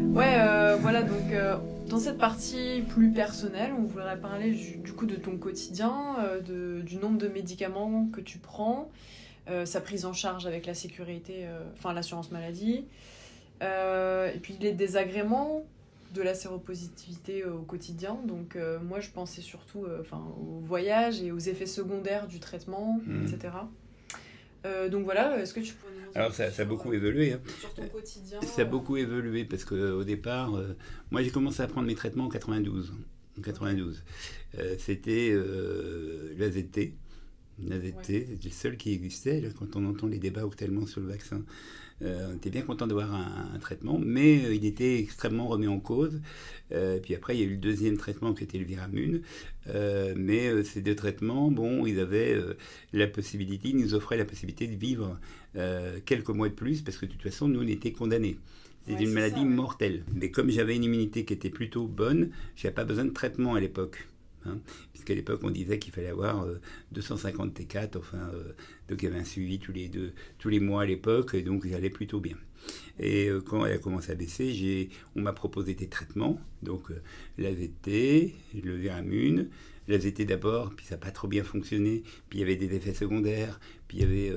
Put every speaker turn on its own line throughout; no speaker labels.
Ouais, voilà, donc dans cette partie plus personnelle, on voudrait parler du coup de ton quotidien, du nombre de médicaments que tu prends, sa prise en charge avec la sécurité, enfin l'assurance maladie, et puis les désagréments de la séropositivité au quotidien. Donc moi je pensais surtout au voyage et aux effets secondaires du traitement, etc. Donc voilà, est-ce que tu pourrais nous en dire
Alors ça a beaucoup évolué. Hein.
sur ton quotidien
Ça a beaucoup évolué parce qu'au départ, moi j'ai commencé à prendre mes traitements en 92. En 92. C'était l'AZT. L'AZT, c'était le seul qui existait. Là, quand on entend les débats actuellement sur le vaccin, on était bien content d'avoir un traitement, mais il était extrêmement remis en cause. Puis après, il y a eu le deuxième traitement qui était le Viramune. Mais ces deux traitements, bon, ils avaient la possibilité, ils nous offraient la possibilité de vivre quelques mois de plus, parce que de toute façon, nous, on était condamnés. C'était une maladie mortelle. Mais comme j'avais une immunité qui était plutôt bonne, je n'avais pas besoin de traitement à l'époque. Hein, puisqu'à l'époque on disait qu'il fallait avoir 250 T4, donc il y avait un suivi tous les mois à l'époque, et donc j'allais plutôt bien. Et quand elle a commencé à baisser, on m'a proposé des traitements, donc l'AZT, le Viramune, l'AZT d'abord, puis ça n'a pas trop bien fonctionné, puis il y avait des effets secondaires, puis il y avait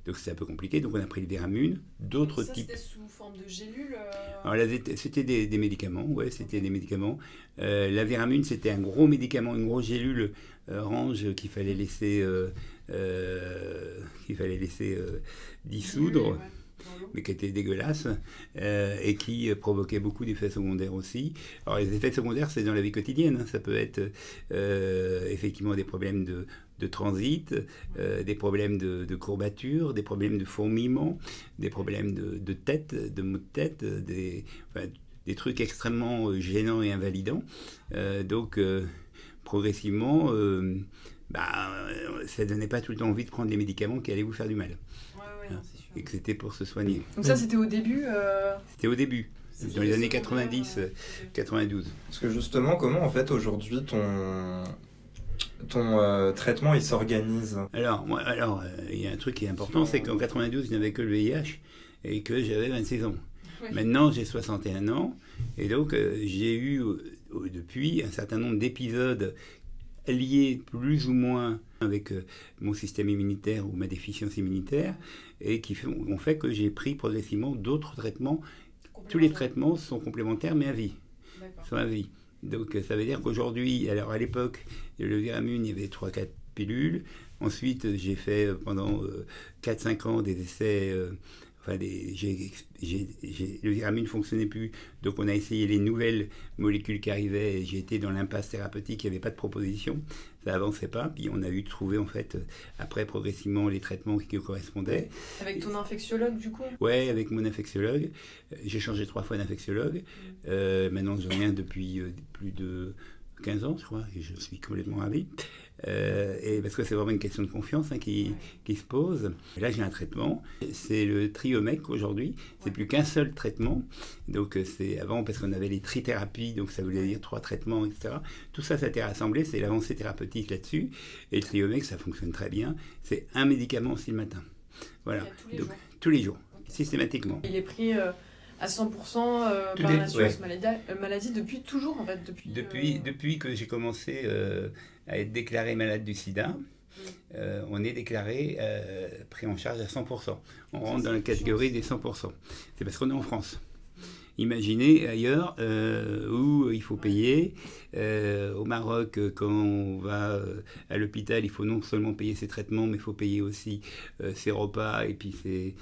donc c'était un peu compliqué, donc on a pris le Viramune, d'autres
ça,
types.
C'était sous forme de gélule
Alors l'AZT, c'était des médicaments, ouais, c'était des médicaments. La Viramune, c'était un gros médicament, une grosse gélule orange qu'il fallait laisser dissoudre.
Ouais,
Mais qui était dégueulasse et qui provoquait beaucoup d'effets secondaires aussi. Alors les effets secondaires, c'est dans la vie quotidienne. Hein. Ça peut être effectivement des problèmes de transit, des problèmes de courbature, des problèmes de fourmillement, des problèmes de tête, de maux de tête, des trucs extrêmement gênants et invalidants. Donc progressivement, ça ne donnait pas tout le temps envie de prendre des médicaments qui allaient vous faire du mal.
Ouais, non, c'est sûr.
Et que c'était pour se soigner.
Donc ça, c'était au début
C'était au début, dans les années 90, 92.
Parce que justement, comment en fait aujourd'hui ton traitement il s'organise?
Alors, il y a un truc qui est important, c'est qu'en 92, il n'y avait que le VIH et que j'avais 26 ans.
Oui.
Maintenant, j'ai 61 ans et donc j'ai eu depuis un certain nombre d'épisodes liés plus ou moins avec mon système immunitaire ou ma déficience immunitaire et qui ont fait que j'ai pris progressivement d'autres traitements. Tous les traitements sont complémentaires mais à vie.
D'accord.
Sont à vie. Donc ça veut dire qu'aujourd'hui, alors à l'époque, le Viramune, il y avait 3-4 pilules. Ensuite, j'ai fait pendant 4-5 ans des essais. Le Viramune ne fonctionnait plus, donc on a essayé les nouvelles molécules qui arrivaient, et j'ai été dans l'impasse thérapeutique, il n'y avait pas de proposition, ça n'avançait pas, puis on a eu trouvé en fait, après progressivement les traitements qui correspondaient.
Avec ton infectiologue du coup?
Ouais, avec mon infectiologue, j'ai changé 3 fois d'infectiologue, maintenant je viens depuis plus de 15 ans je crois, et je suis complètement ravi. Et parce que c'est vraiment une question de confiance qui se pose. Et là, j'ai un traitement. C'est le Triomec aujourd'hui. C'est plus qu'un seul traitement. Donc, c'est avant, parce qu'on avait les trithérapies, donc ça voulait dire 3 traitements, etc. Tout ça, ça a été rassemblé. C'est l'avancée thérapeutique là-dessus. Et le Triomec, ça fonctionne très bien. C'est un médicament aussi le matin. Voilà. Donc, tous les jours, systématiquement.
Il est pris à 100% par l'assurance maladie depuis toujours en fait.
Depuis que j'ai commencé à être déclaré malade du sida, on est déclaré pris en charge à 100%. On rentre dans la catégorie des 100%. C'est parce qu'on est en France. Imaginez ailleurs où il faut payer. Au Maroc, quand on va à l'hôpital, il faut non seulement payer ses traitements, mais il faut payer aussi ses repas. Et puis c'est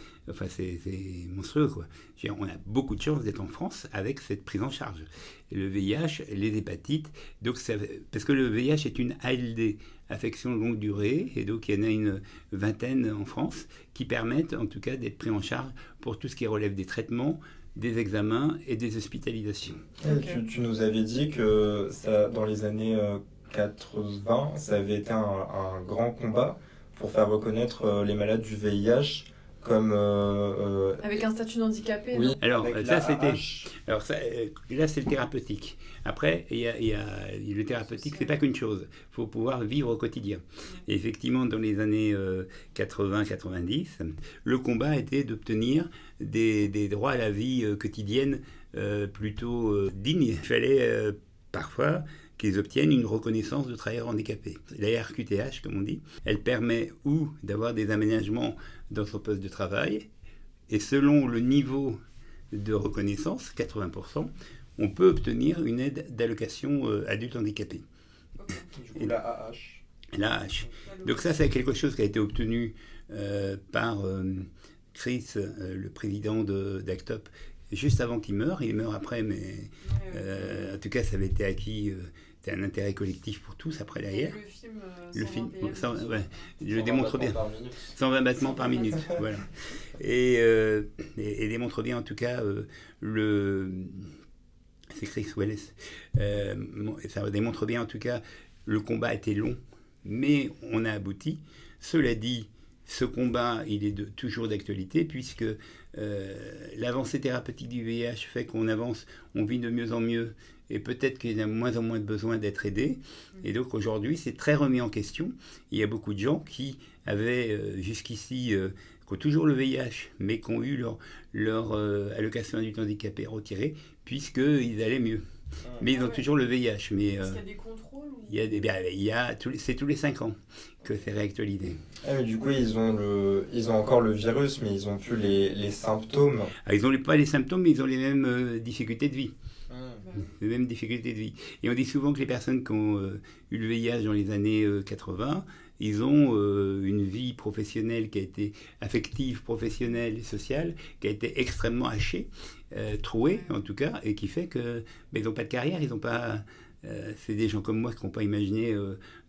monstrueux, quoi. On a beaucoup de chance d'être en France avec cette prise en charge. Et le VIH, les hépatites, parce que le VIH est une ALD, affection longue durée, et donc il y en a une vingtaine en France qui permettent en tout cas d'être pris en charge pour tout ce qui relève des traitements, des examens et des hospitalisations.
Okay. Tu nous avais dit que ça, dans les années 80, ça avait été un grand combat pour faire reconnaître les malades du VIH comme...
avec un statut d'handicapé.
Oui,
alors ça c'était...
Alors
là c'est le thérapeutique. Après, il y a le thérapeutique, c'est pas qu'une chose. Il faut pouvoir vivre au quotidien. Et effectivement, dans les années 80-90, le combat était d'obtenir des droits à la vie quotidienne plutôt dignes. Il fallait parfois qu'ils obtiennent une reconnaissance de travailleur handicapé. La RQTH, comme on dit, elle permet ou d'avoir des aménagements dans son poste de travail, et selon le niveau de reconnaissance, 80%, on peut obtenir une aide d'allocation adulte handicapé.
Du coup, la AH.
La H. Donc ça, c'est quelque chose qui a été obtenu par Chris, le président d'Actop, juste avant qu'il meure. Il meurt après, mais en tout cas, ça avait été acquis. C'était un intérêt collectif pour tous après derrière.
Le film,
le démontre bien. 120 battements par minute. Voilà. Et démontre bien en tout cas c'est Chris Wallace. Ça démontre bien en tout cas le combat a été long, mais on a abouti. Cela dit, ce combat, il est toujours d'actualité puisque l'avancée thérapeutique du VIH fait qu'on avance, on vit de mieux en mieux et peut-être qu'il y a de moins en moins de besoin d'être aidé. Et donc aujourd'hui, c'est très remis en question. Il y a beaucoup de gens qui avaient jusqu'ici, qui ont toujours le VIH, mais qui ont eu leur allocation adulte handicapé retirée puisqu'ils allaient mieux. Mais ils ont toujours le VIH. Mais,
est-ce qu'il y a des contrôles ou...
c'est tous les 5 ans que c'est réactualisé.
Mais du coup, ils ont encore le virus, mais ils n'ont plus les symptômes.
Ils n'ont pas les symptômes, mais ils ont les mêmes difficultés de vie. Les mêmes difficultés de vie. Et on dit souvent que les personnes qui ont eu le VIH dans les années 80, ils ont une vie professionnelle qui a été affective, professionnelle, sociale, qui a été extrêmement hachée, trouée en tout cas, et qui fait que ils n'ont pas de carrière, ils n'ont pas... c'est des gens comme moi qui n'ont pas imaginé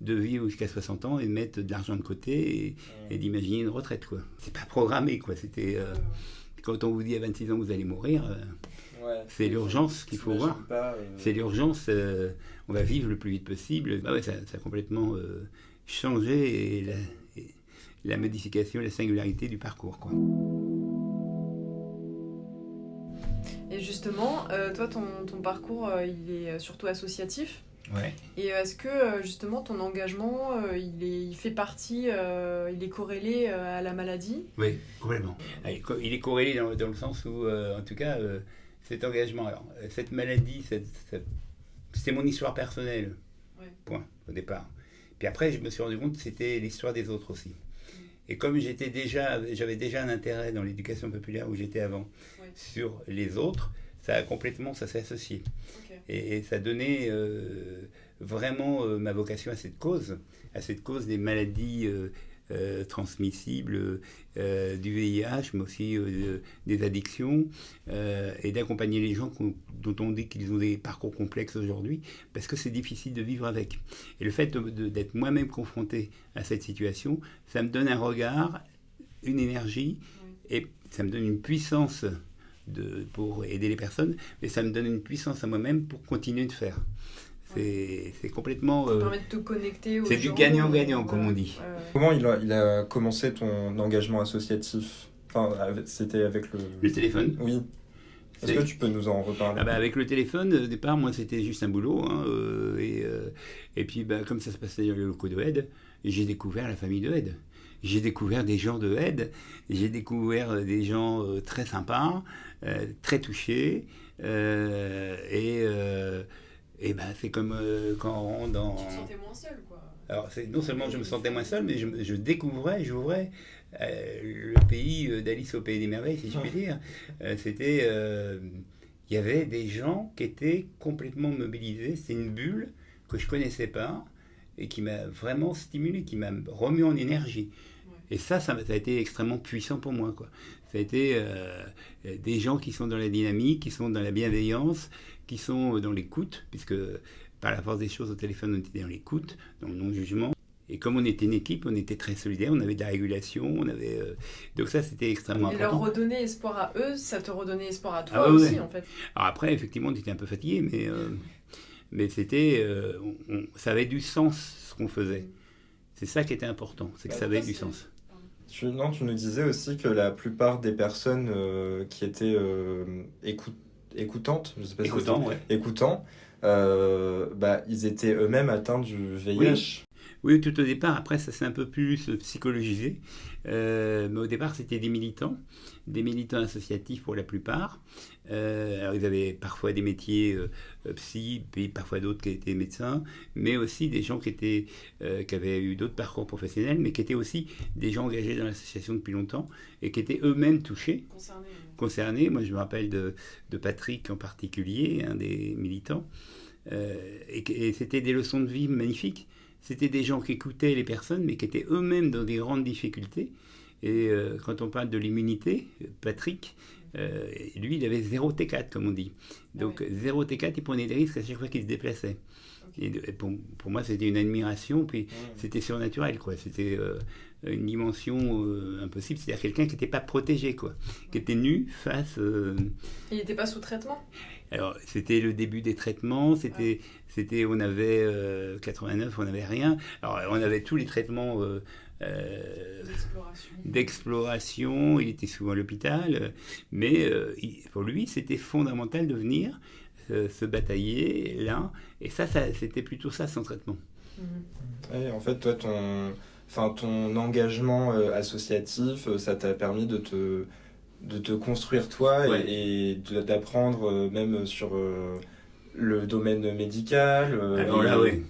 de vivre jusqu'à 60 ans et de mettre de l'argent de côté et d'imaginer une retraite, quoi. C'est pas programmé, quoi. C'était... quand on vous dit à 26 ans vous allez mourir... c'est l'urgence qu'il faut voir. C'est l'urgence, on va vivre le plus vite possible. Ça a complètement changé la modification, la singularité du parcours, quoi.
Et justement, toi, ton parcours, il est surtout associatif.
Ouais.
Et est-ce que justement ton engagement, il fait partie, il est corrélé à la maladie ?
Oui, complètement. Il est corrélé dans le sens où, en tout cas... cet engagement, alors, cette maladie, c'est mon histoire personnelle, point, au départ. Puis après, je me suis rendu compte que c'était l'histoire des autres aussi. Et comme j'avais déjà un intérêt dans l'éducation populaire où j'étais avant, sur les autres, ça s'est associé. Et ça donnait vraiment ma vocation à cette cause des maladies transmissibles, du VIH, mais aussi des addictions, et d'accompagner les gens dont on dit qu'ils ont des parcours complexes aujourd'hui, parce que c'est difficile de vivre avec. Et le fait d'être moi-même confronté à cette situation, ça me donne un regard, une énergie, et ça me donne une puissance pour aider les personnes, mais ça me donne une puissance à moi-même pour continuer de faire. C'est complètement...
Ça permet de te connecter aux gens.
C'est du gagnant-gagnant, comme on dit.
Comment il a commencé ton engagement associatif ? Enfin, c'était avec
le téléphone.
Oui. Est-ce que tu peux nous en reparler ?
Avec le téléphone, au départ, moi, c'était juste un boulot. Et puis, comme ça se passait dans les locaux de Aide, j'ai découvert la famille de Aide. J'ai découvert des gens de Aide. J'ai découvert des gens très sympas, très touchés. C'est comme quand on rentre dans...
Tu te sentais moins seul, quoi.
Alors, non seulement je me sentais moins seul, mais je découvrais, j'ouvrais le pays d'Alice au Pays des Merveilles, si je puis dire. Il y avait des gens qui étaient complètement mobilisés. C'est une bulle que je ne connaissais pas et qui m'a vraiment stimulé, qui m'a remis en énergie. Et ça a été extrêmement puissant pour moi, quoi. Ça a été des gens qui sont dans la dynamique, qui sont dans la bienveillance, qui sont dans l'écoute, puisque par la force des choses au téléphone, on était dans l'écoute, dans le non-jugement. Et comme on était une équipe, on était très solidaires, on avait de la régulation, donc ça, c'était extrêmement important.
Et leur redonner espoir à eux, ça te redonnait espoir à toi aussi, en fait.
Alors après, effectivement, on était un peu fatigué, mais c'était... ça avait du sens, ce qu'on faisait. C'est ça qui était important, c'est que ça avait du sens.
Tu nous disais aussi que la plupart des personnes qui étaient écoutantes, je sais pas
écoutants,
écoutants, ils étaient eux-mêmes atteints du VIH.
Oui, tout au départ. Après, ça s'est un peu plus psychologisé. Mais au départ, c'était des militants associatifs pour la plupart. Alors, ils avaient parfois des métiers psy, puis parfois d'autres qui étaient médecins, mais aussi des gens qui avaient eu d'autres parcours professionnels, mais qui étaient aussi des gens engagés dans l'association depuis longtemps et qui étaient eux-mêmes touchés, concernés. Moi, je me rappelle de Patrick en particulier, un des militants, et c'était des leçons de vie magnifiques. C'était des gens qui écoutaient les personnes, mais qui étaient eux-mêmes dans des grandes difficultés. Et quand on parle de l'immunité, Patrick, lui, il avait 0 T4, comme on dit. Donc, 0 T4, il prenait des risques à chaque fois qu'il se déplaçait. Okay. Et pour moi, c'était une admiration, puis c'était surnaturel, quoi. C'était une dimension impossible. C'est-à-dire quelqu'un qui n'était pas protégé, quoi. Qui était nu face...
Il n'était pas sous traitement ?
Alors, c'était le début des traitements, on avait 89, on n'avait rien. Alors, on avait tous les traitements d'exploration, il était souvent à l'hôpital, mais pour lui, c'était fondamental de venir se batailler là, et ça c'était plutôt ça son traitement.
Ouais, en fait, toi, ton engagement associatif, ça t'a permis de te construire toi et d'apprendre même sur le domaine médical,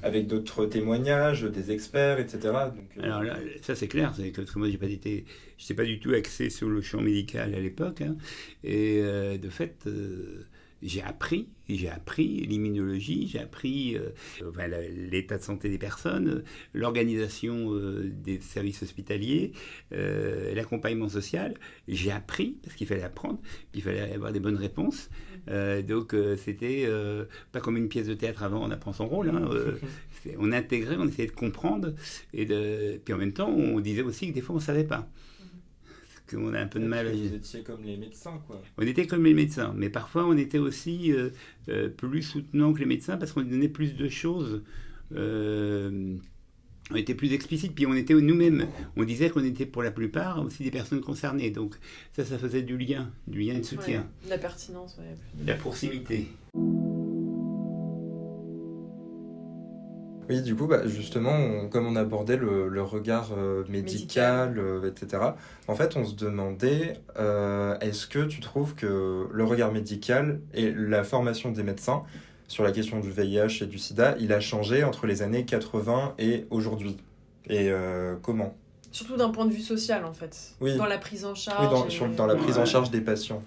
avec d'autres témoignages, des experts, etc. Donc,
alors là, ça c'est clair, c'est que moi j'étais pas du tout axé sur le champ médical à l'époque, hein, et de fait j'ai appris l'immunologie, j'ai appris l'état de santé des personnes, l'organisation des services hospitaliers, l'accompagnement social. J'ai appris, parce qu'il fallait apprendre, puis il fallait avoir des bonnes réponses. Donc c'était pas comme une pièce de théâtre avant, on apprend son rôle. Hein, on intégrait, on essayait de comprendre, puis en même temps, on disait aussi que des fois, on ne savait pas. On a un peu de mal.
Vous étiez comme les médecins, quoi.
On était comme les médecins, mais parfois on était aussi plus soutenants que les médecins parce qu'on donnait plus de choses. On était plus explicite, puis on était nous-mêmes. On disait qu'on était pour la plupart aussi des personnes concernées. Donc ça faisait du lien de soutien.
Ouais, la pertinence,
la proximité.
Oui, du coup, justement, comme on abordait le regard médical, etc., en fait, on se demandait, est-ce que tu trouves que le regard médical et la formation des médecins sur la question du VIH et du sida, il a changé entre les années 80 et aujourd'hui ? Et comment ?
Surtout d'un point de vue social, en fait.
Oui.
Dans la prise en charge.
Oui, dans la prise en charge des patients.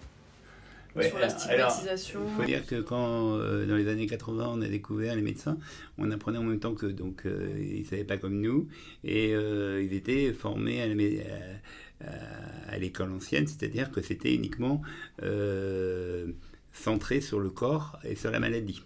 Ouais, sur la stigmatisation.
Il faut dire que quand, dans les années 80, on a découvert les médecins, on apprenait en même temps qu'eux. Donc, ils ne savaient pas comme nous. Et ils étaient formés à l'école ancienne, c'est-à-dire que c'était uniquement centré sur le corps et sur la maladie,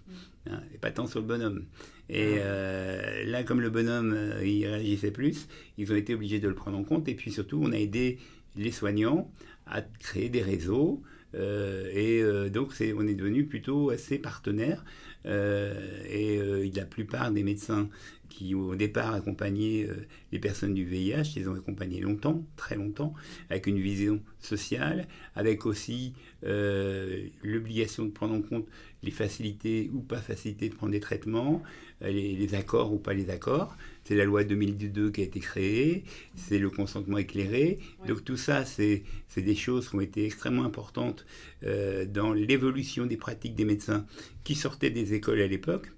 hein, et pas tant sur le bonhomme. Et là, comme le bonhomme, il réagissait plus, ils ont été obligés de le prendre en compte. Et puis surtout, on a aidé les soignants à créer des réseaux. Donc on est devenu plutôt assez partenaires la plupart des médecins qui au départ accompagnaient les personnes du VIH, ils ont accompagné longtemps, très longtemps, avec une vision sociale, avec aussi l'obligation de prendre en compte les facilités ou pas facilités de prendre des traitements, les accords ou pas les accords. C'est la loi 2002 qui a été créée, c'est le consentement éclairé. Ouais. Donc tout ça, c'est des choses qui ont été extrêmement importantes dans l'évolution des pratiques des médecins qui sortaient des écoles à l'époque,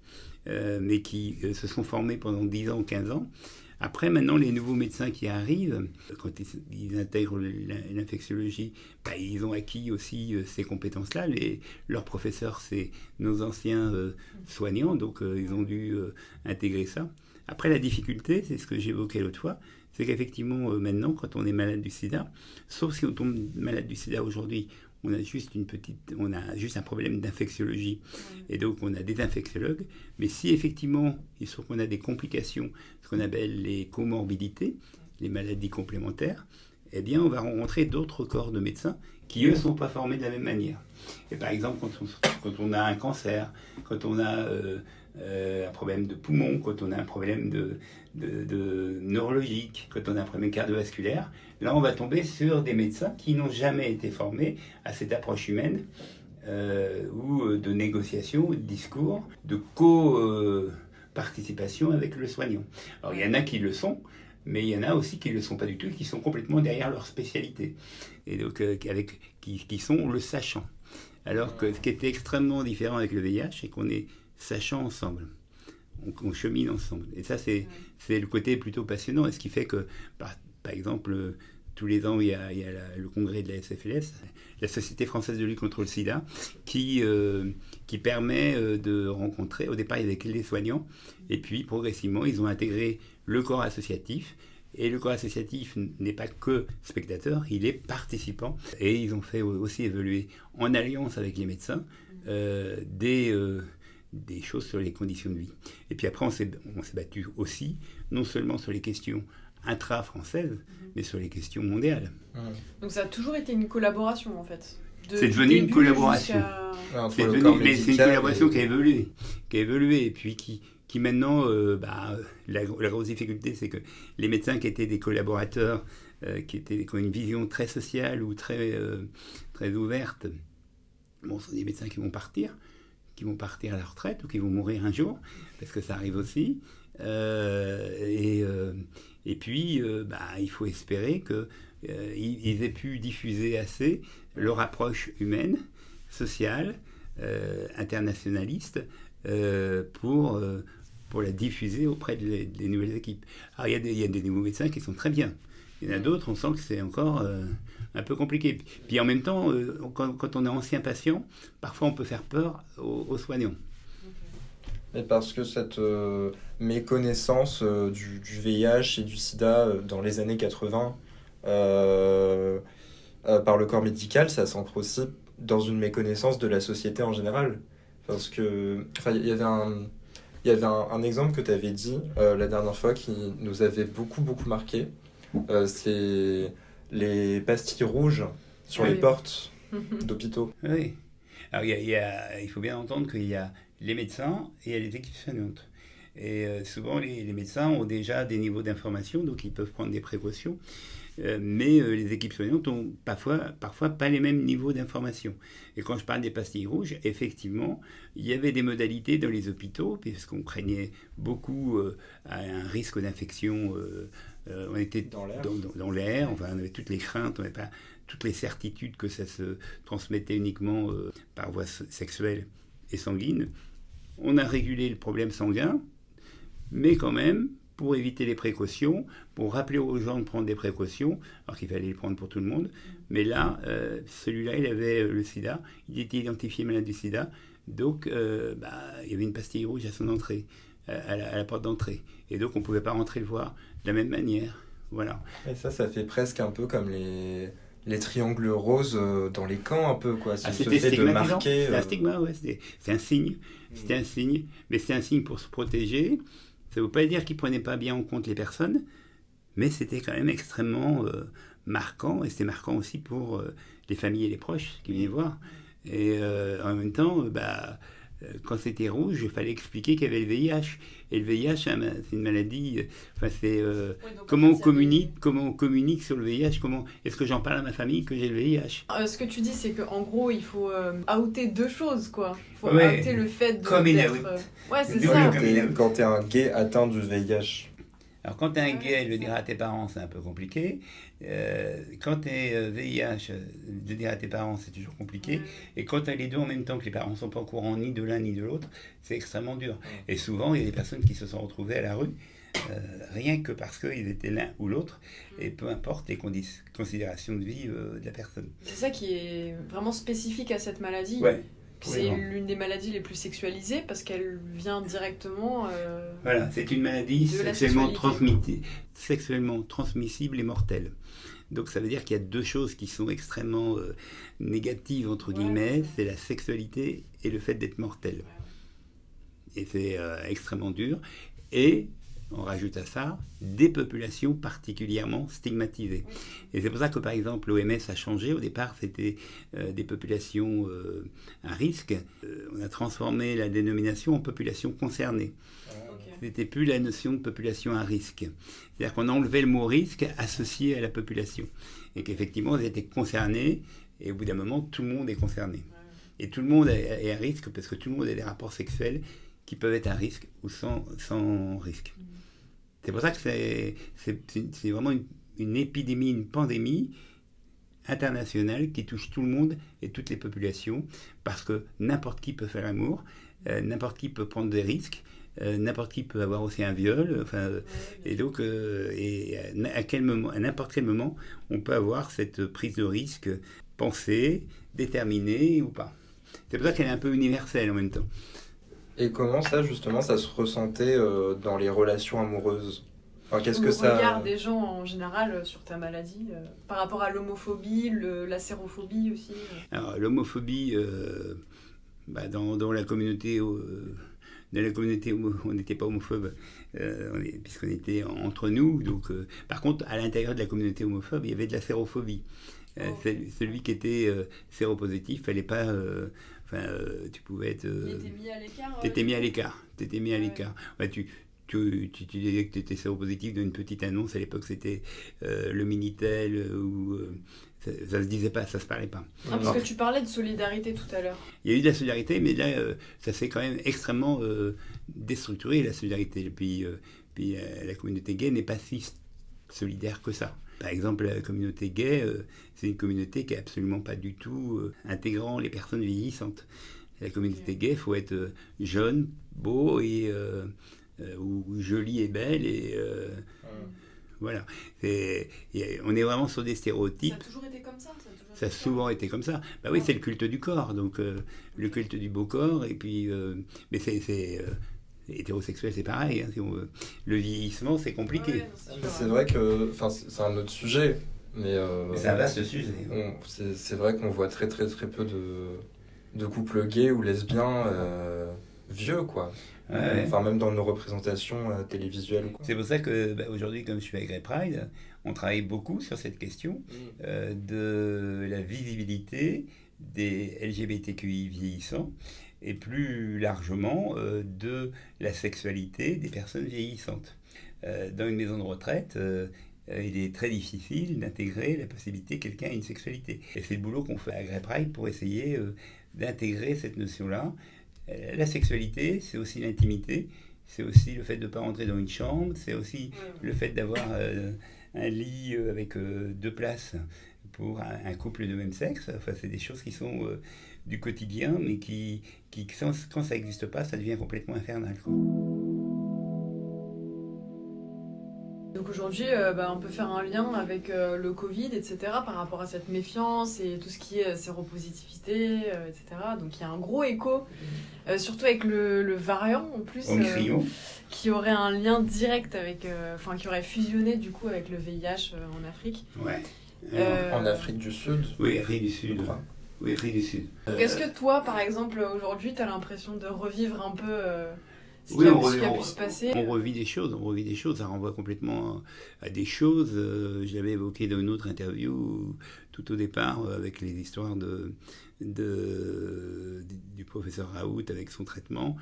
mais qui se sont formés pendant 10 ans, 15 ans. Après, maintenant, les nouveaux médecins qui arrivent, quand ils intègrent l'infectiologie, ils ont acquis aussi ces compétences-là. Leurs professeurs, c'est nos anciens soignants, donc ils ont dû intégrer ça. Après, la difficulté, c'est ce que j'évoquais l'autre fois, c'est qu'effectivement, maintenant, quand on est malade du sida, sauf si on tombe malade du sida aujourd'hui, on a juste un problème d'infectiologie. Et donc, on a des infectiologues. Mais si effectivement, il se trouve qu'on a des complications, ce qu'on appelle les comorbidités, les maladies complémentaires, eh bien, on va rencontrer d'autres corps de médecins qui, eux, ne sont pas formés de la même manière. Et par exemple, quand on a un cancer, quand on a un problème de poumon, quand on a un problème de neurologique, quand on a un problème cardiovasculaire, là, on va tomber sur des médecins qui n'ont jamais été formés à cette approche humaine ou de négociation, ou de discours, de participation avec le soignant. Alors il y en a qui le sont, mais il y en a aussi qui ne le sont pas du tout et qui sont complètement derrière leur spécialité. Et donc qui sont le sachant. Alors que ce qui était extrêmement différent avec le VIH, c'est qu'on est sachant ensemble. On chemine ensemble. Et ça, c'est le côté plutôt passionnant. Et ce qui fait que, par exemple, tous les ans, il y a le congrès de la SFLS, la Société française de lutte contre le sida, qui permet de rencontrer. Au départ, il y avait les soignants. Et puis, progressivement, ils ont intégré le corps associatif. Et le corps associatif n'est pas que spectateur, il est participant. Et ils ont fait aussi évoluer, en alliance avec les médecins, des choses sur les conditions de vie. Et puis après, on s'est battu aussi, non seulement sur les questions intra-françaises, mais sur les questions mondiales.
Donc ça a toujours été une collaboration, en fait.
C'est devenu une collaboration. C'est une collaboration qui a évolué, et puis qui maintenant, la grosse difficulté, c'est que les médecins qui étaient des collaborateurs, qui ont une vision très sociale ou très ouverte, sont des médecins qui vont partir à la retraite ou qui vont mourir un jour, parce que ça arrive aussi. Et puis, il faut espérer qu'ils aient pu diffuser assez leur approche humaine, sociale, internationaliste, pour la diffuser auprès des nouvelles équipes. Alors, il y a des nouveaux médecins qui sont très bien. Il y en a d'autres, on sent que c'est encore un peu compliqué. Puis en même temps, quand on est ancien patient, parfois on peut faire peur aux soignants.
Et parce que cette méconnaissance du VIH et du sida dans les années 80 par le corps médical, ça s'ancre aussi dans une méconnaissance de la société en général. Parce que, il y avait un exemple que tu avais dit la dernière fois qui nous avait beaucoup marqué. C'est les pastilles rouges sur les portes d'hôpitaux.
Oui. Alors, il faut bien entendre qu'il y a les médecins et il y a les équipes soignantes. Et souvent, les médecins ont déjà des niveaux d'information, donc ils peuvent prendre des précautions. Mais les équipes soignantes ont parfois pas les mêmes niveaux d'information. Et quand je parle des pastilles rouges, effectivement, il y avait des modalités dans les hôpitaux, puisqu'on craignait beaucoup un risque d'infection. On était dans l'air, enfin, on avait toutes les craintes, on n'avait pas toutes les certitudes que ça se transmettait uniquement par voie sexuelle et sanguine. On a régulé le problème sanguin, mais quand même, pour éviter les précautions, pour rappeler aux gens de prendre des précautions, alors qu'il fallait les prendre pour tout le monde. Mais là, celui-là, il avait le sida, il était identifié malade du sida, donc il y avait une pastille rouge à son entrée, à la porte d'entrée. Et donc, on ne pouvait pas rentrer le voir de la même manière. Voilà.
Et ça fait presque un peu comme les triangles roses dans les camps, un peu, quoi.
C'était fait de marquer. C'est un stigma, ouais. C'est un signe. C'était un signe. Mais c'est un signe pour se protéger. Ça ne veut pas dire qu'ils ne prenaient pas bien en compte les personnes, mais c'était quand même extrêmement marquant, et c'était marquant aussi pour les familles et les proches qui venaient voir. Et en même temps, quand c'était rouge, il fallait expliquer qu'il y avait le VIH. Et le VIH, c'est une maladie. Comment on communique sur le VIH. Est-ce que j'en parle à ma famille que j'ai le VIH?
Ce que tu dis, c'est qu'en gros, il faut outer deux choses, quoi. Il faut outer le fait d'être... Ouais, c'est ça.
Quand t'es un gay atteint du VIH.
Alors, quand tu es un gay, le dire à tes parents, c'est un peu compliqué. Quand tu es VIH, le dire à tes parents, c'est toujours compliqué. Et quand tu as les deux en même temps, que les parents ne sont pas au courant ni de l'un ni de l'autre, c'est extrêmement dur. Et souvent, il y a des personnes qui se sont retrouvées à la rue, rien que parce qu'ils étaient l'un ou l'autre, et peu importe les considérations de vie de la personne.
C'est ça qui est vraiment spécifique à cette maladie.
Ouais.
C'est l'une des maladies les plus sexualisées parce qu'elle vient directement...
Voilà, c'est une maladie sexuellement transmissible et mortelle. Donc ça veut dire qu'il y a deux choses qui sont extrêmement négatives, entre guillemets, c'est la sexualité et le fait d'être mortel. Et c'est extrêmement dur. Et on rajoute à ça des populations particulièrement stigmatisées. Et c'est pour ça que, par exemple, l'OMS a changé. Au départ, c'était des populations à risque. On a transformé la dénomination en population concernée. Ce n'était plus la notion de population à risque. C'est-à-dire qu'on a enlevé le mot risque associé à la population. Et qu'effectivement, ils étaient concernés. Et au bout d'un moment, tout le monde est concerné. Et tout le monde est à risque parce que tout le monde a des rapports sexuels qui peuvent être à risque ou sans risque. C'est pour ça que c'est vraiment une épidémie, une pandémie internationale qui touche tout le monde et toutes les populations, parce que n'importe qui peut faire l'amour, n'importe qui peut prendre des risques, n'importe qui peut avoir aussi un viol, et donc à n'importe quel moment, on peut avoir cette prise de risque pensée, déterminée ou pas. C'est pour ça qu'elle est un peu universelle en même temps.
Et comment ça, justement, ça se ressentait dans les relations amoureuses? Enfin, qu'est-ce que ça...
Le regard des gens en général sur ta maladie, par rapport à l'homophobie, la sérophobie aussi.
Alors, l'homophobie, dans la communauté... Dans la communauté, on n'était pas homophobe, puisqu'on était entre nous. Donc, par contre, à l'intérieur de la communauté homophobe, il y avait de la sérophobie. Celui qui était séropositif, fallait pas... tu pouvais être...
Il était mis à l'écart.
T'étais mis à l'écart. Ouais, tu disais que tu étais séropositif dans une petite annonce. À l'époque, c'était le Minitel ou... ça se disait pas, ça se parlait pas.
Parce que tu parlais de solidarité tout à l'heure.
Il y a eu de la solidarité, mais là, ça s'est quand même extrêmement déstructuré, la solidarité. Puis la communauté gay n'est pas si solidaire que ça. Par exemple, la communauté gay, c'est une communauté qui est absolument pas du tout intégrant les personnes vieillissantes. La communauté gay, il faut être jeune, beau ou joli et belle voilà. On est vraiment sur des stéréotypes.
Ça a toujours été comme ça.
Ça a souvent été comme ça. Bah oui, c'est le culte du corps, donc le culte du beau corps, et puis... mais c'est hétérosexuel, c'est pareil. Hein, si on veut. Le vieillissement, c'est compliqué.
Ouais, c'est vrai que... Enfin, c'est un autre sujet, mais
c'est un vaste sujet.
C'est vrai qu'on voit très très très peu de couples gays ou lesbiens vieux, quoi.
Ouais.
Enfin, même dans nos représentations télévisuelles.
C'est pour ça que aujourd'hui, comme je suis à Grey Pride, on travaille beaucoup sur cette question de la visibilité des LGBTQI vieillissants et plus largement de la sexualité des personnes vieillissantes. Dans une maison de retraite, il est très difficile d'intégrer la possibilité que quelqu'un ait une sexualité. Et c'est le boulot qu'on fait à Grey Pride pour essayer d'intégrer cette notion-là. La sexualité, c'est aussi l'intimité, c'est aussi le fait de ne pas rentrer dans une chambre, c'est aussi le fait d'avoir un lit avec 2 places pour un couple de même sexe. Enfin, c'est des choses qui sont du quotidien, mais qui quand ça n'existe pas, ça devient complètement infernal, quoi.
Donc aujourd'hui, on peut faire un lien avec le Covid, etc., par rapport à cette méfiance et tout ce qui est séropositivité, etc. Donc il y a un gros écho, surtout avec le variant en plus, qui aurait un lien direct avec, qui aurait fusionné du coup avec le VIH en Afrique.
Ouais.
En Afrique du Sud.
Oui, Afrique du Sud. Oui, Afrique du Sud.
Est-ce que toi, par exemple, aujourd'hui, tu as l'impression de revivre un peu ce qui a pu se passer?
On revit des choses, ça renvoie complètement à des choses. Je l'avais évoqué dans une autre interview tout au départ avec les histoires du professeur Raoult avec son traitement.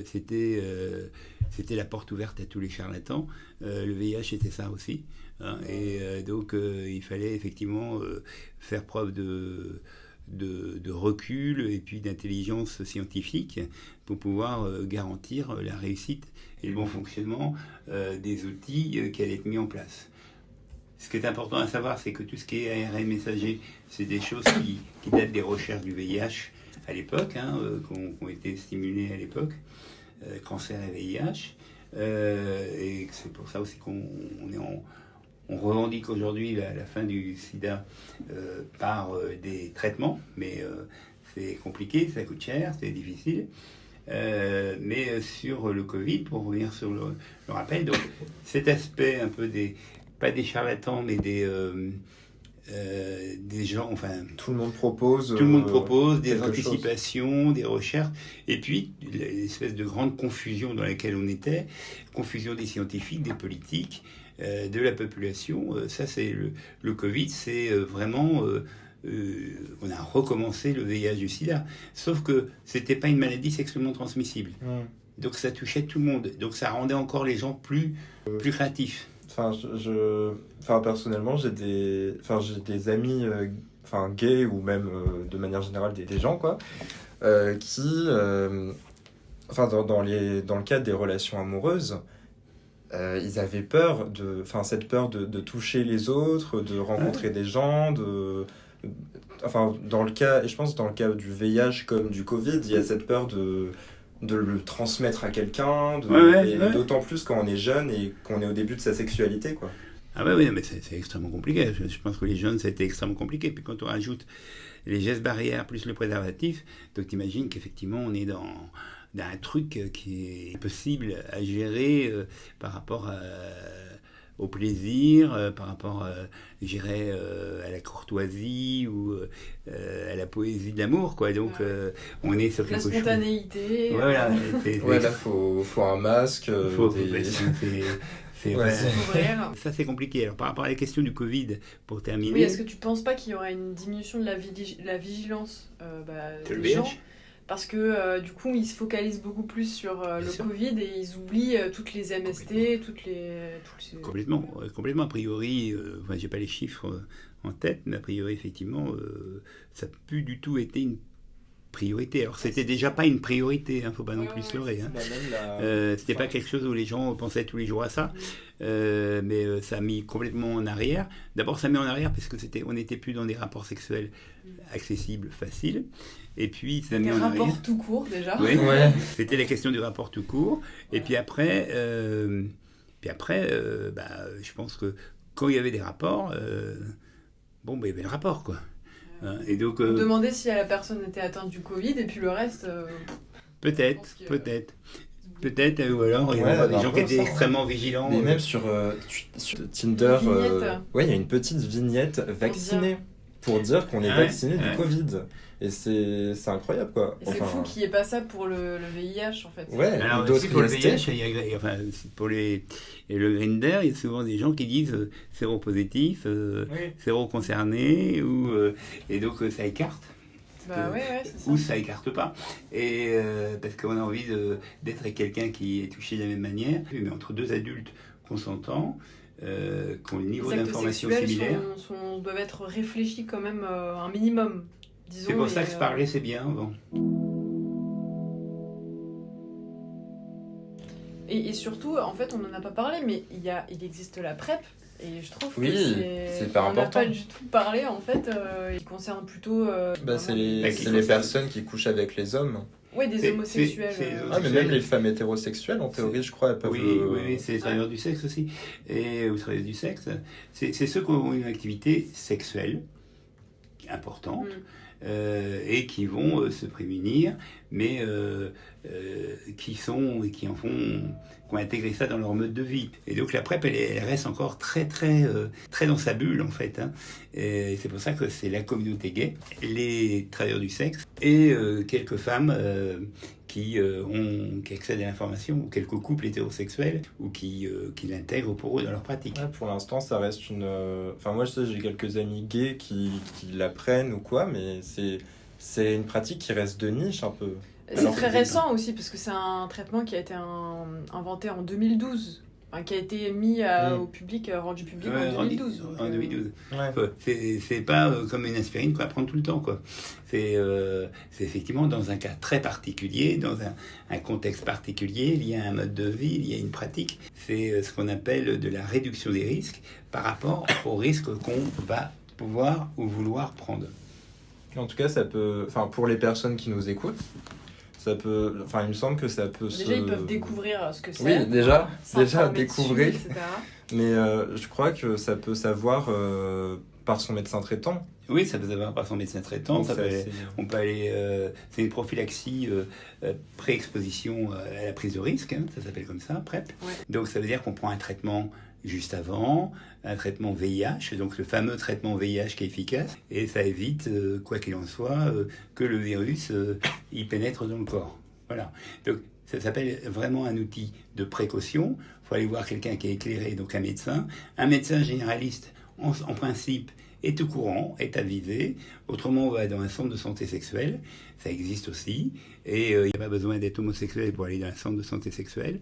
C'était la porte ouverte à tous les charlatans. Le VIH était ça aussi. Hein, et donc il fallait effectivement faire preuve de recul et puis d'intelligence scientifique pour pouvoir garantir la réussite et le bon fonctionnement des outils qui allaient être mis en place. Ce qui est important à savoir, c'est que tout ce qui est ARN messager, c'est des choses qui datent des recherches du VIH à l'époque, qui ont été stimulées à l'époque, cancer et VIH. Et c'est pour ça aussi on revendique aujourd'hui la fin du sida par des traitements, mais c'est compliqué, ça coûte cher, c'est difficile. Mais sur le Covid, pour revenir sur le rappel, donc cet aspect un peu pas des charlatans, mais des gens, enfin...
Tout le monde propose
des anticipations, des recherches, et puis l'espèce de grande confusion dans laquelle on était, confusion des scientifiques, des politiques, de la population. Ça, c'est le Covid, c'est vraiment... on a recommencé le VIH du sida, sauf que c'était pas une maladie sexuellement transmissible. Donc ça touchait tout le monde, donc ça rendait encore les gens plus créatifs.
Personnellement, j'ai des amis gays ou même de manière générale des gens quoi, qui enfin, dans le cadre des relations amoureuses, ils avaient peur cette peur de toucher les autres, de rencontrer des gens, enfin, et je pense dans le cas du VIH comme du Covid, il y a cette peur de le transmettre à quelqu'un, d'autant plus quand on est jeune et qu'on est au début de sa sexualité, quoi.
Ah ouais, oui, mais c'est extrêmement compliqué. Je pense que les jeunes, c'était extrêmement compliqué. Puis quand on rajoute les gestes barrières plus le préservatif, donc t'imagines qu'effectivement, on est dans un truc qui est possible à gérer par rapport au plaisir, par rapport, je dirais, à la courtoisie ou à la poésie de l'amour, quoi. Donc, on est sur quelque chose.
La spontanéité.
Voilà.
Là, faut un masque.
Ça, c'est compliqué. Alors, par rapport à la question du Covid, pour terminer...
Oui, est-ce que tu ne penses pas qu'il y aura une diminution de la vigilance des gens ? Parce que du coup, ils se focalisent beaucoup plus sur le Covid et ils oublient toutes les MST,
Complètement. A priori, je n'ai pas les chiffres en tête, mais a priori, effectivement, ça n'a plus du tout été une priorité. Alors, c'était déjà pas une priorité, faut pas non plus se leurrer. C'était pas quelque chose où les gens pensaient tous les jours à ça, mais ça a mis complètement en arrière. D'abord, ça met en arrière parce que on n'était plus dans des rapports sexuels accessibles, faciles. Et puis, ça met en arrière.
Des rapports tout court, déjà.
Oui, c'était la question du rapport tout court. Et puis après, je pense que quand il y avait des rapports, il y avait le rapport, quoi. Et donc,
vous demandez si la personne était atteinte du Covid et puis le reste...
Peut-être. Ou alors il y a des gens qui étaient extrêmement vigilants.
Mais même sur Tinder, il y a une petite vignette vaccinée pour dire qu'on est vacciné du Covid. Et c'est incroyable, quoi.
Et c'est fou qu'il n'y ait pas ça pour le VIH, en fait.
Ouais, alors aussi pour le VIH, pour le Grindr, il y a souvent des gens qui disent séropositif, séroconcerné, et donc ça écarte.
C'est ça.
Ou ça écarte pas. Et parce qu'on a envie d'être avec quelqu'un qui est touché de la même manière, mais entre deux adultes consentants, qui ont le niveau d'information similaire.
Doivent être réfléchis quand même un minimum. Disons,
c'est pour ça que se parler, c'est bien. Bon.
Et surtout, en fait, on n'en a pas parlé, mais il existe la PrEP. Et je trouve que
c'est hyper important.
On n'a pas du tout parlé, en fait. Il concerne plutôt...
c'est les personnes qui couchent avec les hommes.
Oui, des homosexuels.
Mais même les femmes hétérosexuelles, en théorie, je crois, elles peuvent...
Oui, c'est les travailleurs du sexe aussi. Et aux travailleurs du sexe, c'est ceux qui ont une activité sexuelle importante. Et qui vont se prémunir, mais qui ont intégré ça dans leur mode de vie. Et donc la PrEP, elle reste encore très dans sa bulle, en fait. Et c'est pour ça que c'est la communauté gay, les travailleurs du sexe, et quelques femmes qui accèdent à l'information, ou quelques couples hétérosexuels, ou qui l'intègrent pour eux dans leur pratique.
Pour l'instant, ça reste une... Enfin, moi, je sais, j'ai quelques amis gays qui l'apprennent ou quoi, mais c'est une pratique qui reste de niche, un peu.
C'est très récent aussi, parce que c'est un traitement qui a été inventé en 2012. Qui a été mis au public, rendu public en 2012.
En 2012. C'est pas comme une aspirine qu'on va prendre tout le temps, quoi. C'est effectivement dans un cas très particulier, dans un contexte particulier, lié à un mode de vie, lié à une pratique. C'est ce qu'on appelle de la réduction des risques par rapport aux risques qu'on va pouvoir ou vouloir prendre.
En tout cas, ça peut... Enfin, pour les personnes qui nous écoutent, il me semble que ça peut
ils peuvent découvrir ce que c'est.
Oui, déjà découvrir.
Dessus, etc.
Mais je crois que ça peut savoir par son médecin traitant.
Oui, ça peut savoir par son médecin traitant. On peut aller... c'est une prophylaxie pré-exposition à la prise de risque, ça s'appelle comme ça, PrEP. Ouais. Donc ça veut dire qu'on prend un traitement juste avant, un traitement VIH, donc le fameux traitement VIH qui est efficace, et ça évite, quoi qu'il en soit, que le virus y pénètre dans le corps. Voilà. Donc ça s'appelle vraiment un outil de précaution. Il faut aller voir quelqu'un qui est éclairé, donc un médecin. Un médecin généraliste, en principe, est au courant, est avisé. Autrement, on va dans un centre de santé sexuelle, ça existe aussi, et il n'y a pas besoin d'être homosexuel pour aller dans un centre de santé sexuelle.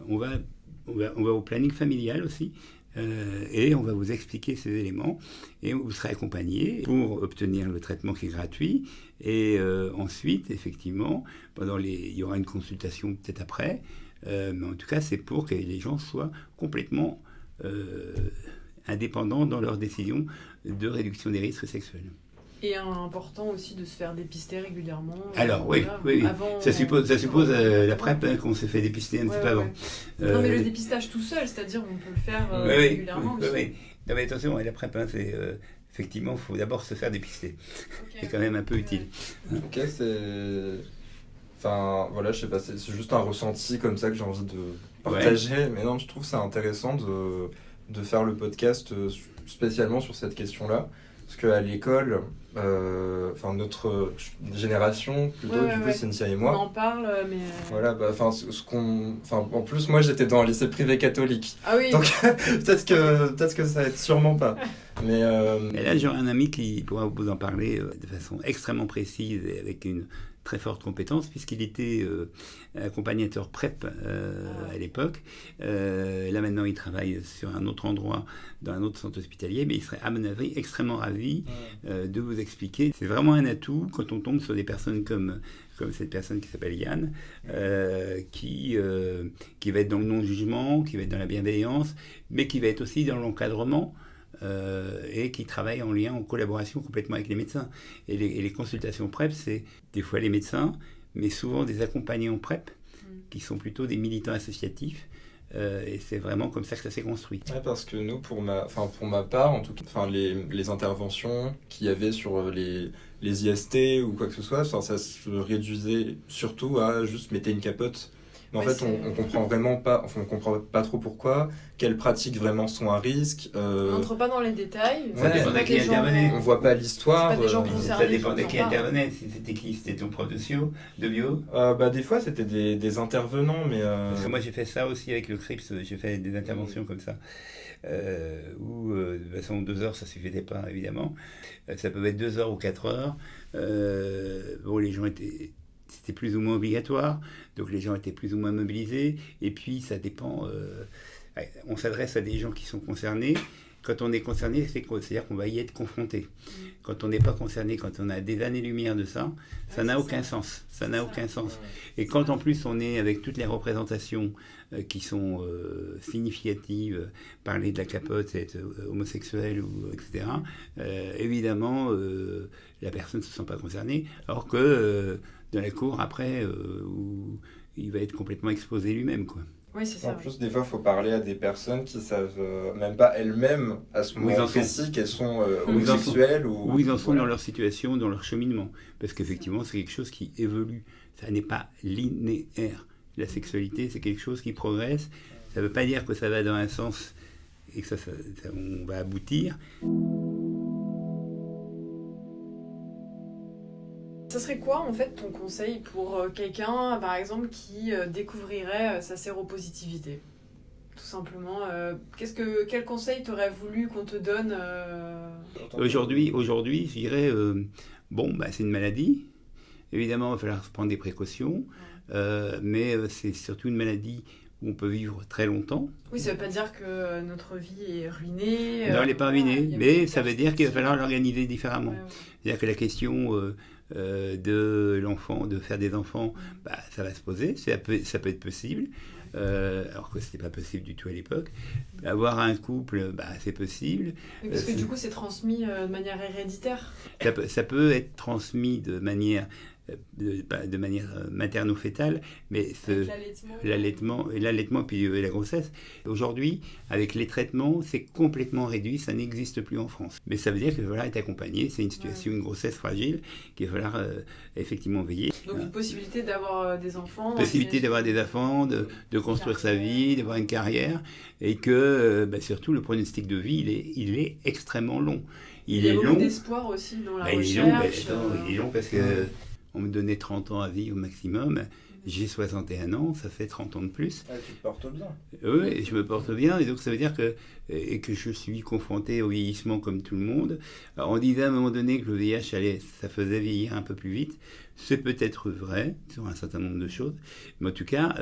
On va au planning familial aussi, Et on va vous expliquer ces éléments et vous serez accompagné pour obtenir le traitement qui est gratuit. Et ensuite, effectivement, il y aura une consultation peut-être après, mais en tout cas, c'est pour que les gens soient complètement indépendants dans leur décision de réduction des risques sexuels.
Et important aussi de se faire dépister régulièrement.
Alors oui.
Avant,
ça suppose la PrEP qu'on s'est fait dépister un petit peu avant.
Non mais le dépistage tout seul, c'est-à-dire on peut le faire régulièrement aussi.
Oui. Non mais attention, la PrEP, c'est effectivement, il faut d'abord se faire dépister. Okay. C'est quand même un peu utile.
Ok, enfin voilà, je sais pas, c'est juste un ressenti comme ça que j'ai envie de partager. Mais non, je trouve ça intéressant de faire le podcast spécialement sur cette question-là. Parce qu'à l'école, notre génération, plutôt, Cynthia et moi.
On en parle, mais.
Voilà, en plus, moi, j'étais dans un lycée privé catholique.
Ah oui.
Donc, peut-être que ça va être sûrement pas. Mais
là, j'ai un ami qui pourra vous en parler de façon extrêmement précise et avec une très forte compétence, puisqu'il était accompagnateur PrEP à l'époque. Là, maintenant, il travaille sur un autre endroit, dans un autre centre hospitalier, mais il serait, à mon avis, extrêmement ravi de vous expliquer. C'est vraiment un atout quand on tombe sur des personnes comme cette personne qui s'appelle Yann, qui va être dans le non-jugement, qui va être dans la bienveillance, mais qui va être aussi dans l'encadrement, et qui travaille en lien, en collaboration complètement avec les médecins. Et les consultations PrEP, c'est des fois les médecins, mais souvent des accompagnants PrEP, qui sont plutôt des militants associatifs. Et c'est vraiment comme ça que ça s'est construit.
Ouais, parce que nous, pour ma part, en tout cas, les interventions qu'il y avait sur les IST ou quoi que ce soit, ça se réduisait surtout à juste mettez une capote. Mais en fait, on comprend vraiment pas, on comprend pas trop pourquoi, quelles pratiques vraiment sont à risque.
On n'entre pas dans les détails.
Ça dépend de qui intervenait.
On voit pas l'histoire.
C'est pas des gens concernés.
Ça dépend de qui intervenait. C'était qui? C'était ton prof de bio?
Des fois, c'était des intervenants, mais...
Parce que moi, j'ai fait ça aussi avec le CRIPS. J'ai fait des interventions comme ça. Où, de toute façon, 2 heures, ça suffisait pas, évidemment. Ça peut être 2 heures ou 4 heures. Les gens c'était plus ou moins obligatoire, donc les gens étaient plus ou moins mobilisés, et puis ça dépend, on s'adresse à des gens qui sont concernés. Quand on est concerné, c'est-à-dire qu'on va y être confronté. Quand on n'est pas concerné, quand on a des années-lumière de ça, ça n'a aucun sens. Ça n'a aucun sens. Et quand en plus on est avec toutes les représentations qui sont significatives, parler de la capote, être homosexuel, etc., évidemment, la personne ne se sent pas concernée, alors que dans la cour, après, où il va être complètement exposé lui-même, quoi.
Oui, c'est ça.
En plus, des fois, il faut parler à des personnes qui savent même pas elles-mêmes, à ce moment précis, qu'elles sont homosexuelles.
Où ils en sont dans leur situation, dans leur cheminement. Parce qu'effectivement, c'est quelque chose qui évolue. Ça n'est pas linéaire. La sexualité, c'est quelque chose qui progresse. Ça ne veut pas dire que ça va dans un sens et que on va aboutir.
Ça serait quoi, en fait, ton conseil pour quelqu'un, par exemple, qui découvrirait sa séropositivité? Tout simplement. Quel conseil t'aurais voulu qu'on te donne
Aujourd'hui, je dirais, c'est une maladie. Évidemment, il va falloir prendre des précautions. Mais c'est surtout une maladie où on peut vivre très longtemps.
Oui, ça ne veut pas dire que notre vie est ruinée.
Non, elle n'est pas ruinée, mais ça veut dire qu'il va falloir l'organiser différemment. Ouais. C'est-à-dire que la question de l'enfant, de faire des enfants, ça va se poser, ça peut être possible, alors que ce n'était pas possible du tout à l'époque. Avoir un couple, c'est possible.
Oui, parce que du coup, c'est transmis de manière héréditaire.
Ça peut être transmis de manière materno-fétale, mais l'allaitement puis la grossesse. Aujourd'hui, avec les traitements, c'est complètement réduit, ça n'existe plus en France. Mais ça veut dire qu'il va falloir être accompagné, c'est une situation, une grossesse fragile, qu'il va falloir effectivement veiller.
Donc une possibilité d'avoir des enfants.
Possibilité d'avoir des enfants, de construire sa vie, d'avoir une carrière, et que surtout le pronostic de vie, il est extrêmement long.
Il y a beaucoup d'espoir aussi dans la recherche.
Il est long parce que on me donnait 30 ans à vie au maximum. J'ai 61 ans, ça fait 30 ans de plus.
Ah, tu te portes bien.
Oui, je me porte bien. Et donc, ça veut dire que je suis confronté au vieillissement comme tout le monde. Alors, on disait à un moment donné que le VIH, ça faisait vieillir un peu plus vite. C'est peut-être vrai sur un certain nombre de choses. Mais en tout cas,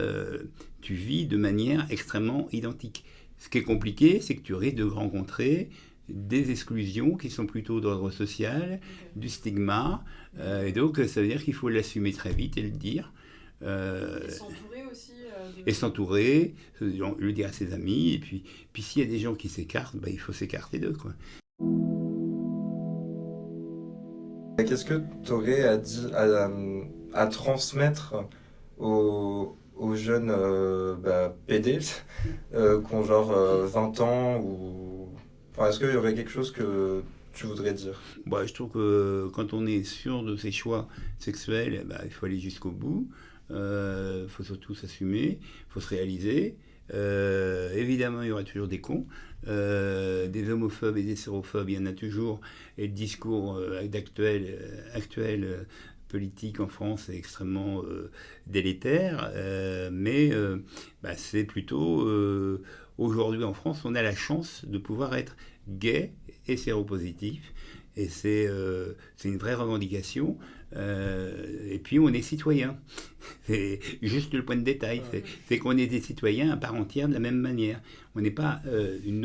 tu vis de manière extrêmement identique. Ce qui est compliqué, c'est que tu risques de rencontrer des exclusions qui sont plutôt d'ordre social, du stigma, et donc ça veut dire qu'il faut l'assumer très vite et le dire.
Et s'entourer aussi.
Et s'entourer, le dire à ses amis, et puis s'il y a des gens qui s'écartent, il faut s'écarter d'eux, quoi.
Qu'est-ce que tu aurais à transmettre aux jeunes PD qui ont genre 20 ans ou... Enfin, est-ce qu'il y aurait quelque chose que tu voudrais dire?
Je trouve que quand on est sûr de ses choix sexuels, il faut aller jusqu'au bout. Il faut surtout s'assumer, il faut se réaliser. Évidemment, il y aura toujours des cons, des homophobes et des sérophobes, il y en a toujours. Et le discours actuel politique en France est extrêmement délétère. Mais c'est plutôt... aujourd'hui en France, on a la chance de pouvoir être gay et séropositif. Et c'est une vraie revendication. Et puis on est citoyen. C'est juste le point de détail. C'est qu'on est des citoyens à part entière de la même manière. On n'est pas une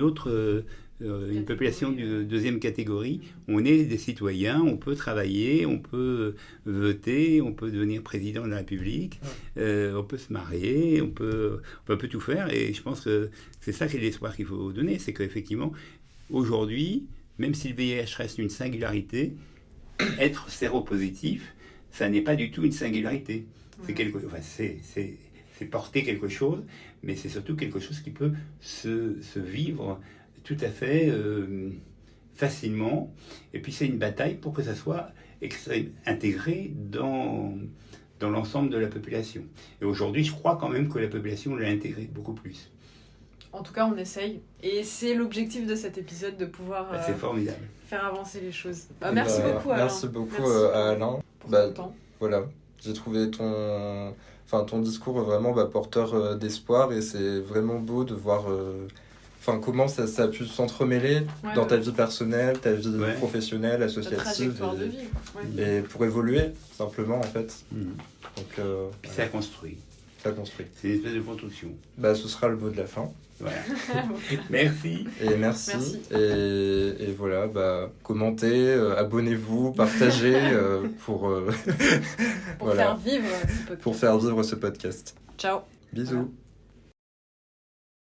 population de deuxième catégorie. On est des citoyens, on peut travailler, on peut voter, on peut devenir président de la République, on peut se marier, on peut tout faire. Et je pense que c'est ça qui est l'espoir qu'il faut donner. C'est qu'effectivement, aujourd'hui, même si le VIH reste une singularité, être séropositif, ça n'est pas du tout une singularité. C'est porter quelque chose, mais c'est surtout quelque chose qui peut se vivre tout à fait facilement. Et puis c'est une bataille pour que ça soit intégré dans l'ensemble de la population. Et aujourd'hui, je crois quand même que la population l'a intégré beaucoup plus.
En tout cas, on essaye. Et c'est l'objectif de cet épisode, de pouvoir
c'est formidable.
Faire avancer les choses. Merci beaucoup, Alain.
Merci beaucoup, Alain.
Pour ton temps.
Voilà, j'ai trouvé ton discours vraiment porteur d'espoir, et c'est vraiment beau de voir comment ça a pu s'entremêler dans ta vie personnelle, ta vie professionnelle, associative. Ta
trajectoire de vie.
Et pour évoluer, simplement, en fait.
Donc, puis ça construit.
Ça construit.
C'est une espèce de construction.
Ce sera le mot de la fin.
Voilà. Merci.
Et merci. Et voilà, commentez, abonnez-vous, partagez pour
faire vivre ce podcast.
Pour faire vivre ce podcast.
Ciao.
Bisous.
Voilà.